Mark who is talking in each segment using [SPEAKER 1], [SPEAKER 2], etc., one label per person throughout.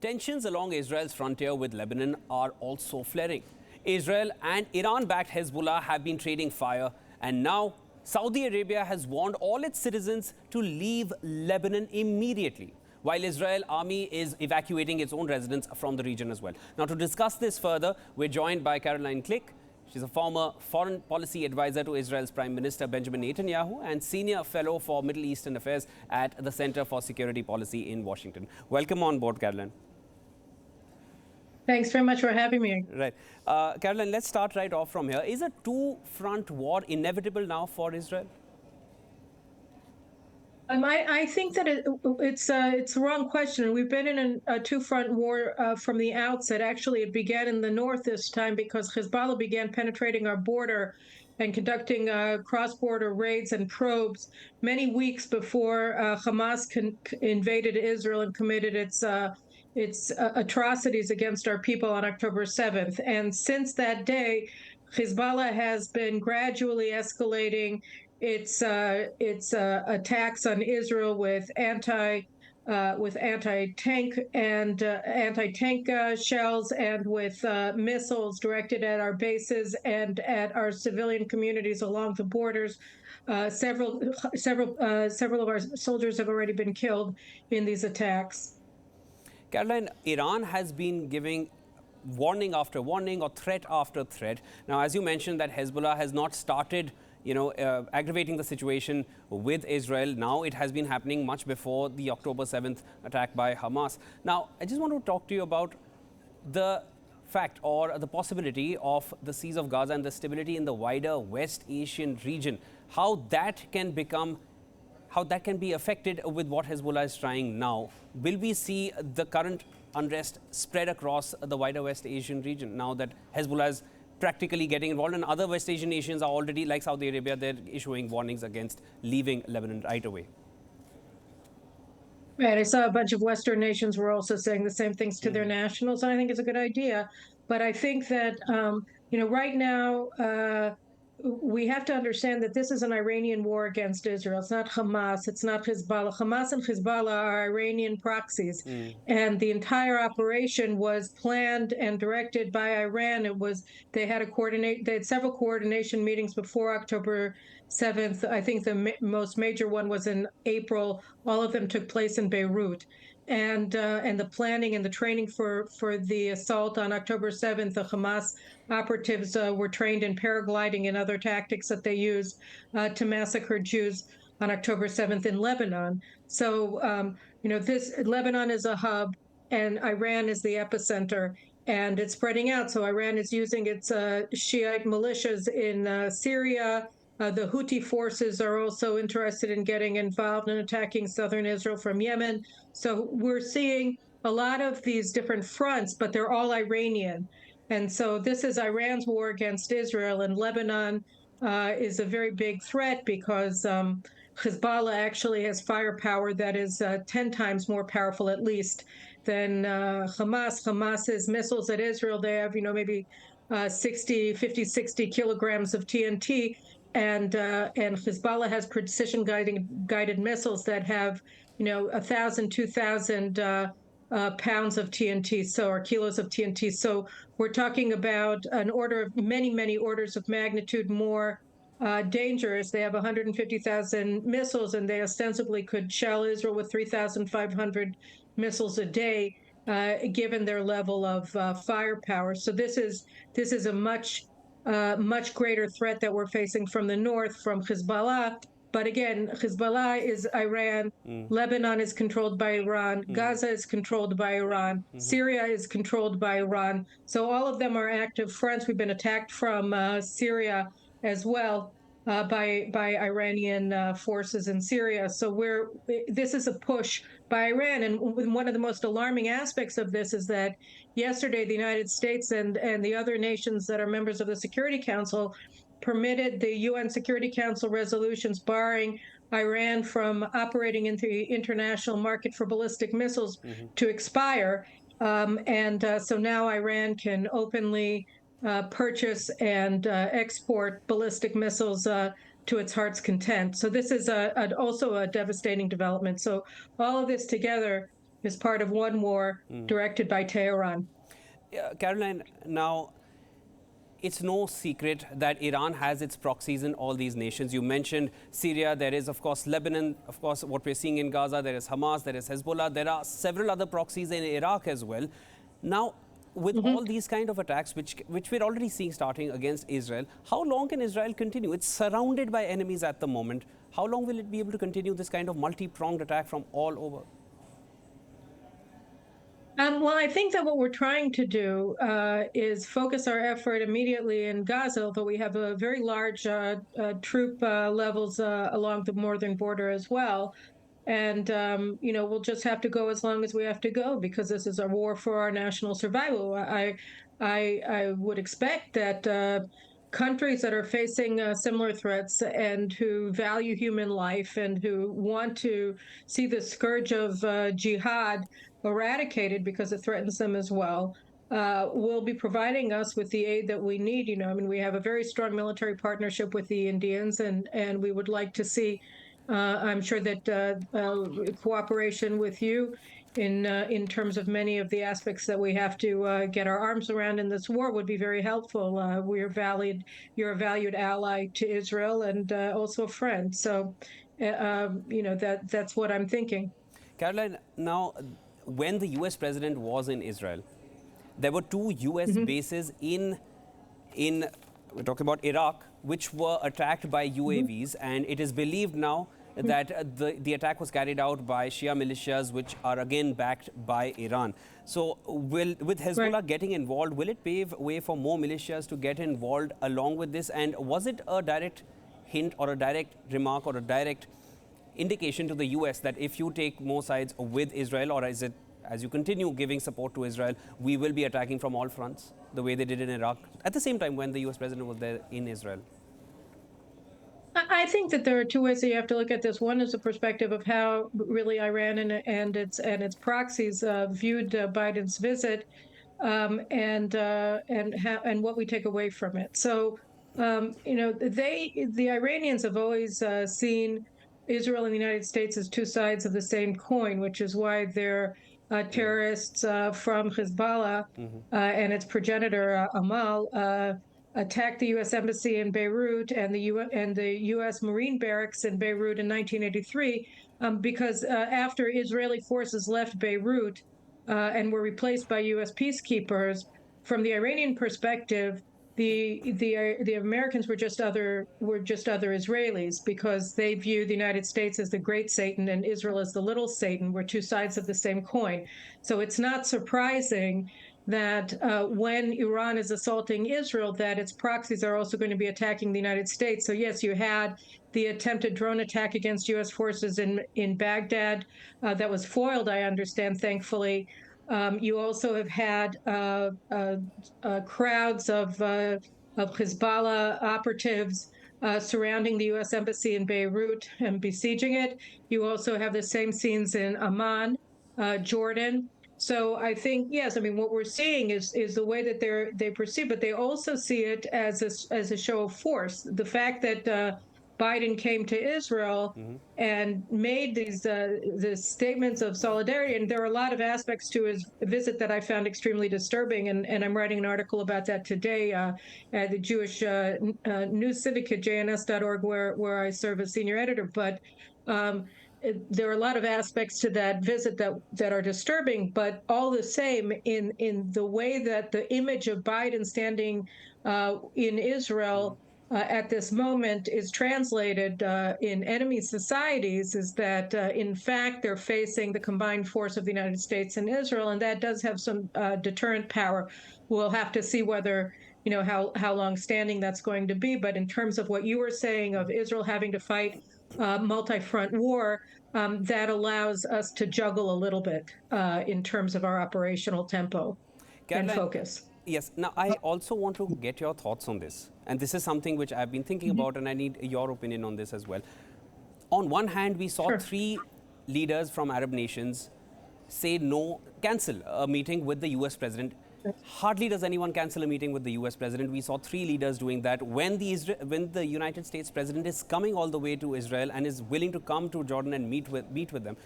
[SPEAKER 1] Tensions along Israel's frontier with Lebanon are also flaring. Israel and Iran-backed Hezbollah have been trading fire, and now Saudi Arabia has warned all its citizens to leave Lebanon immediately, while Israel army is evacuating its own residents from the region as well. Now, to discuss this further, we're joined by Caroline Glick. She's a former foreign policy advisor to Israel's Prime Minister Benjamin Netanyahu and senior fellow for Middle Eastern Affairs at the Center for Security Policy in Washington. Welcome on board, Caroline.
[SPEAKER 2] Thanks very much for having me.
[SPEAKER 1] Right. Caroline, let's start right off from here. Is a two-front war inevitable now for Israel?
[SPEAKER 2] I think that it's the wrong question. We've been in a two-front war from the outset. Actually, it began in the north this time because Hezbollah began penetrating our border and conducting cross-border raids and probes many weeks before Hamas invaded Israel and committed its atrocities against our people on October 7th. And since that day, Hezbollah has been gradually escalating its attacks on Israel with anti-tank shells and with missiles directed at our bases and at our civilian communities along the borders. Several of our soldiers have already been killed in these attacks.
[SPEAKER 1] Caroline, Iran has been giving warning after warning or threat after threat. Now, as you mentioned, that Hezbollah has not started aggravating the situation with Israel. Now it has been happening much before the October 7th attack by Hamas. Now, I just want to talk to you about the fact or the possibility of the Seas of Gaza and the stability in the wider West Asian region, how that can be affected with what Hezbollah is trying now. Will we see the current unrest spread across the wider West Asian region now that Hezbollah is practically getting involved, and other West Asian nations are already, like Saudi Arabia, they're issuing warnings against leaving Lebanon right away?
[SPEAKER 2] Right. I saw a bunch of Western nations were also saying the same things to their nationals, and I think it's a good idea. But I think that, right now, we have to understand that this is an Iranian war against Israel. It's not Hamas. It's not Hezbollah. Hamas and Hezbollah are Iranian proxies. And the entire operation was planned and directed by Iran. They had several coordination meetings before October 7th. I think the most major one was in April. All of them took place in Beirut. And the planning and the training for the assault on October 7th, the Hamas operatives were trained in paragliding and other tactics that they used to massacre Jews on October 7th in Lebanon. So, Lebanon is a hub and Iran is the epicenter, and it's spreading out. So Iran is using its Shiite militias in Syria. The Houthi forces are also interested in getting involved in attacking southern Israel from Yemen. So we're seeing a lot of these different fronts, but they're all Iranian. And so this is Iran's war against Israel, and Lebanon is a very big threat because Hezbollah actually has firepower that is 10 times more powerful, at least, than Hamas. Hamas's missiles at Israel, they have, maybe 50, 60 kilograms of TNT. And Hezbollah has precision guided missiles that have, 1,000, 2,000 pounds of TNT, or kilos of TNT. So we're talking about an order of many orders of magnitude more dangerous. They have 150,000 missiles, and they ostensibly could shell Israel with 3,500 missiles a day, given their level of firepower. So this is a much greater threat that we're facing from the north, from Hezbollah. But again, Hezbollah is Iran, Lebanon is controlled by Iran, Gaza is controlled by Iran, Syria is controlled by Iran. So all of them are active fronts. We've been attacked from Syria as well by Iranian forces in Syria. So this is a push by Iran. And one of the most alarming aspects of this is that yesterday the United States and the other nations that are members of the Security Council permitted the UN Security Council resolutions barring Iran from operating in the international market for ballistic missiles to expire. So now Iran can openly purchase and export ballistic missiles to its heart's content. So this is also a devastating development. So all of this together is part of one war directed by Tehran.
[SPEAKER 1] Caroline, now, it's no secret that Iran has its proxies in all these nations. You mentioned Syria. There is, of course, Lebanon. Of course, what we're seeing in Gaza. There is Hamas. There is Hezbollah. There are several other proxies in Iraq as well. Now, with all these kind of attacks, which we're already seeing starting against Israel, how long can Israel continue? It's surrounded by enemies at the moment. How long will it be able to continue this kind of multi-pronged attack from all over?
[SPEAKER 2] Well, I think that what we're trying to do is focus our effort immediately in Gaza, although we have a very large troop levels along the northern border as well. And, we'll just have to go as long as we have to go because this is a war for our national survival. I would expect that countries that are facing similar threats and who value human life and who want to see the scourge of jihad eradicated because it threatens them as well, will be providing us with the aid that we need. We have a very strong military partnership with the Indians, and we would like to see, I'm sure that cooperation with you in terms of many of the aspects that we have to get our arms around in this war would be very helpful. You're a valued ally to Israel and also a friend. So, that's what I'm thinking.
[SPEAKER 1] Caroline, now, when the US president was in Israel, there were 2 US bases in we're talking about Iraq, which were attacked by UAVs, and it is believed now that the attack was carried out by Shia militias, which are again backed by Iran. So with Hezbollah getting involved, will it pave way for more militias to get involved along with this? And was it a direct hint or a direct remark or a direct indication to the US that if you take more sides with Israel, or is it, as you continue giving support to Israel, we will be attacking from all fronts, the way they did in Iraq, at the same time when the US president was there in Israel?
[SPEAKER 2] I think that there are 2 ways that you have to look at this. One is the perspective of how really Iran and its proxies viewed Biden's visit, and what we take away from it. So, the Iranians have always seen Israel and the United States as 2 sides of the same coin, which is why they're terrorists from Hezbollah and its progenitor Amal attacked the U.S. embassy in Beirut and the U.S. Marine barracks in Beirut in 1983 because after Israeli forces left Beirut and were replaced by U.S. peacekeepers, from the Iranian perspective, the Americans were just other Israelis because they view the United States as the great Satan and Israel as the little Satan. We're 2 sides of the same coin. So it's not surprising that when Iran is assaulting Israel, that its proxies are also going to be attacking the United States. So yes, you had the attempted drone attack against U.S. forces in Baghdad that was foiled, I understand, thankfully. You also have had crowds of Hezbollah operatives surrounding the U.S. embassy in Beirut and besieging it. You also have the same scenes in Amman, Jordan. So I think, yes, what we're seeing is the way that they perceive, but they also see it as a show of force. The fact that Biden came to Israel and made these statements of solidarity, and there are a lot of aspects to his visit that I found extremely disturbing, and I'm writing an article about that today at the Jewish News Syndicate, jns.org, where I serve as senior editor. But there are a lot of aspects to that visit that are disturbing, but all the same, in the way that the image of Biden standing in Israel at this moment is translated in enemy societies is that, in fact, they're facing the combined force of the United States and Israel, and that does have some deterrent power. We'll have to see whether, how long-standing that's going to be. But in terms of what you were saying of Israel having to fight multi-front war, that allows us to juggle a little bit in terms of our operational tempo and focus.
[SPEAKER 1] Yes. Now, I also want to get your thoughts on this. And this is something which I've been thinking about, and I need your opinion on this as well. On one hand, we saw 3 leaders from Arab nations say no, cancel a meeting with the US president. Hardly does anyone cancel a meeting with the US president. We saw 3 leaders doing that. When the United States president is coming all the way to Israel and is willing to come to Jordan and meet with them,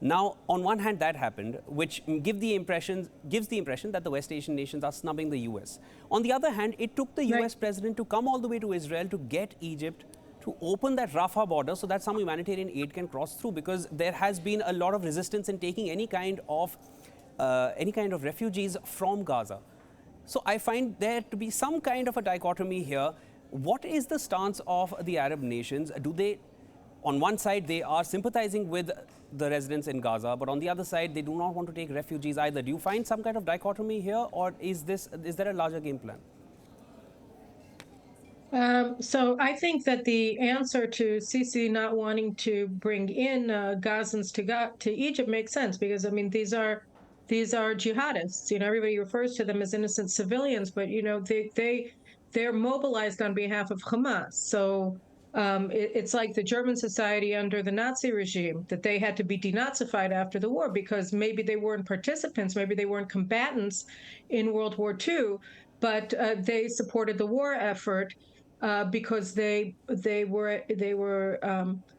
[SPEAKER 1] Now, on one hand, that happened, which gives the impression that the West Asian nations are snubbing the US. On the other hand, it took the US president to come all the way to Israel to get Egypt to open that Rafah border so that some humanitarian aid can cross through, because there has been a lot of resistance in taking any kind of refugees from Gaza. So I find there to be some kind of a dichotomy here. What is the stance of the Arab nations? Do they, on one side, they are sympathizing with the residents in Gaza, but on the other side, they do not want to take refugees either. Do you find some kind of dichotomy here, or is there a larger game plan?
[SPEAKER 2] So I think that the answer to Sisi not wanting to bring in Gazans to Egypt makes sense, because I mean these are jihadists. You know, everybody refers to them as innocent civilians, but you know they're mobilized on behalf of Hamas. So it's like the German society under the Nazi regime, that they had to be denazified after the war because maybe they weren't participants, maybe they weren't combatants in World War II, but they supported the war effort. Because they were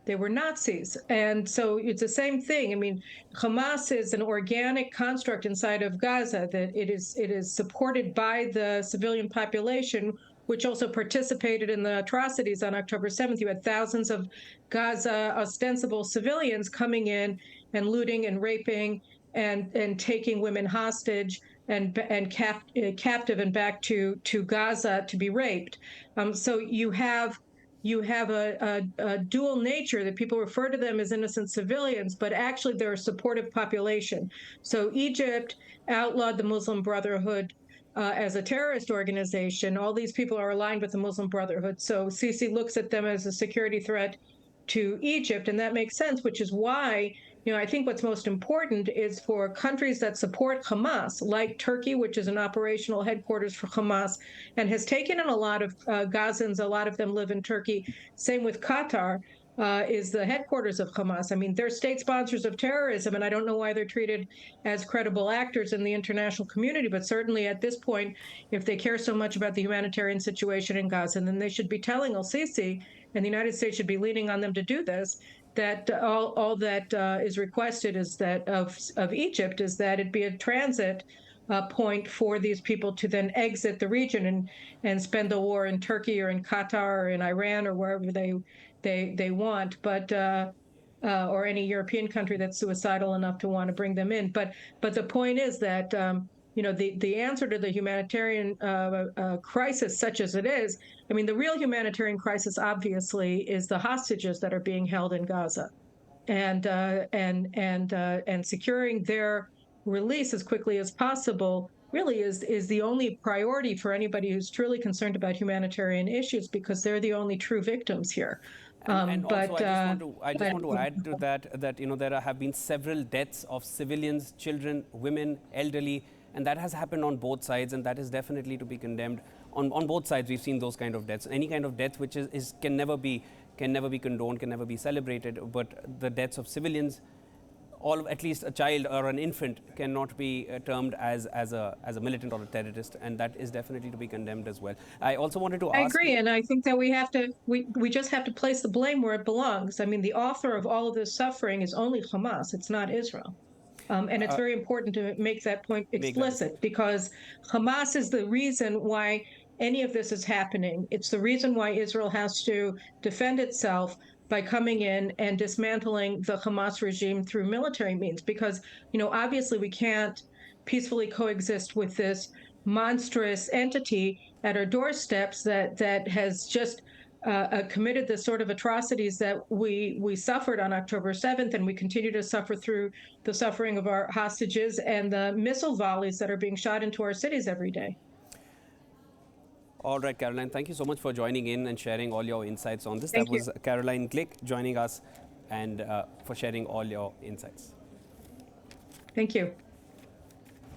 [SPEAKER 2] Nazis, and so it's the same thing. I mean, Hamas is an organic construct inside of Gaza, that it is supported by the civilian population, which also participated in the atrocities on October 7th. You had thousands of Gaza ostensible civilians coming in and looting and raping and taking women hostage and captive and back to Gaza to be raped. So you have a dual nature, that people refer to them as innocent civilians, but actually they're a supportive population. So Egypt outlawed the Muslim Brotherhood as a terrorist organization. All these people are aligned with the Muslim Brotherhood. So Sisi looks at them as a security threat to Egypt, and that makes sense, which is why, you know, I think what's most important is for countries that support Hamas, like Turkey, which is an operational headquarters for Hamas and has taken in a lot of Gazans. A lot of them live in Turkey. Same with Qatar, is the headquarters of Hamas. I mean, they're state sponsors of terrorism, and I don't know why they're treated as credible actors in the international community. But certainly at this point, if they care so much about the humanitarian situation in Gaza, then they should be telling al-Sisi, and the United States should be leaning on them to do this, that all that is requested is that of Egypt is that it be a transit point for these people to then exit the region and spend the war in Turkey or in Qatar or in Iran or wherever they want, but or any European country that's suicidal enough to want to bring them in. But the point is that you know, the answer to the humanitarian crisis, such as it is, I mean, the real humanitarian crisis, obviously, is the hostages that are being held in Gaza, and securing their release as quickly as possible really is the only priority for anybody who's truly concerned about humanitarian issues, because they're the only true victims here.
[SPEAKER 1] And also, I just want to add to that you know, there have been several deaths of civilians, children, women, elderly, and that has happened on both sides, and that is definitely to be condemned. On both sides, we've seen those kind of deaths. Any kind of death which can never be condoned, can never be celebrated. But the deaths of civilians, at least a child or an infant, cannot be termed as a militant or a terrorist, and that is definitely to be condemned as well. I also wanted to ask.
[SPEAKER 2] I agree, and I think that we just have to place the blame where it belongs. I mean, the author of all of this suffering is only Hamas; it's not Israel. And it's very important to make that point explicit, because Hamas is the reason why any of this is happening. It's the reason why Israel has to defend itself by coming in and dismantling the Hamas regime through military means, because, you know, obviously we can't peacefully coexist with this monstrous entity at our doorsteps that has just committed the sort of atrocities that we suffered on October 7th, and we continue to suffer through the suffering of our hostages and the missile volleys that are being shot into our cities every day.
[SPEAKER 1] All right, Caroline, thank you so much for joining in and sharing all your insights on this.
[SPEAKER 2] Thank
[SPEAKER 1] that was Caroline Glick joining us, and for sharing all your insights.
[SPEAKER 2] Thank you.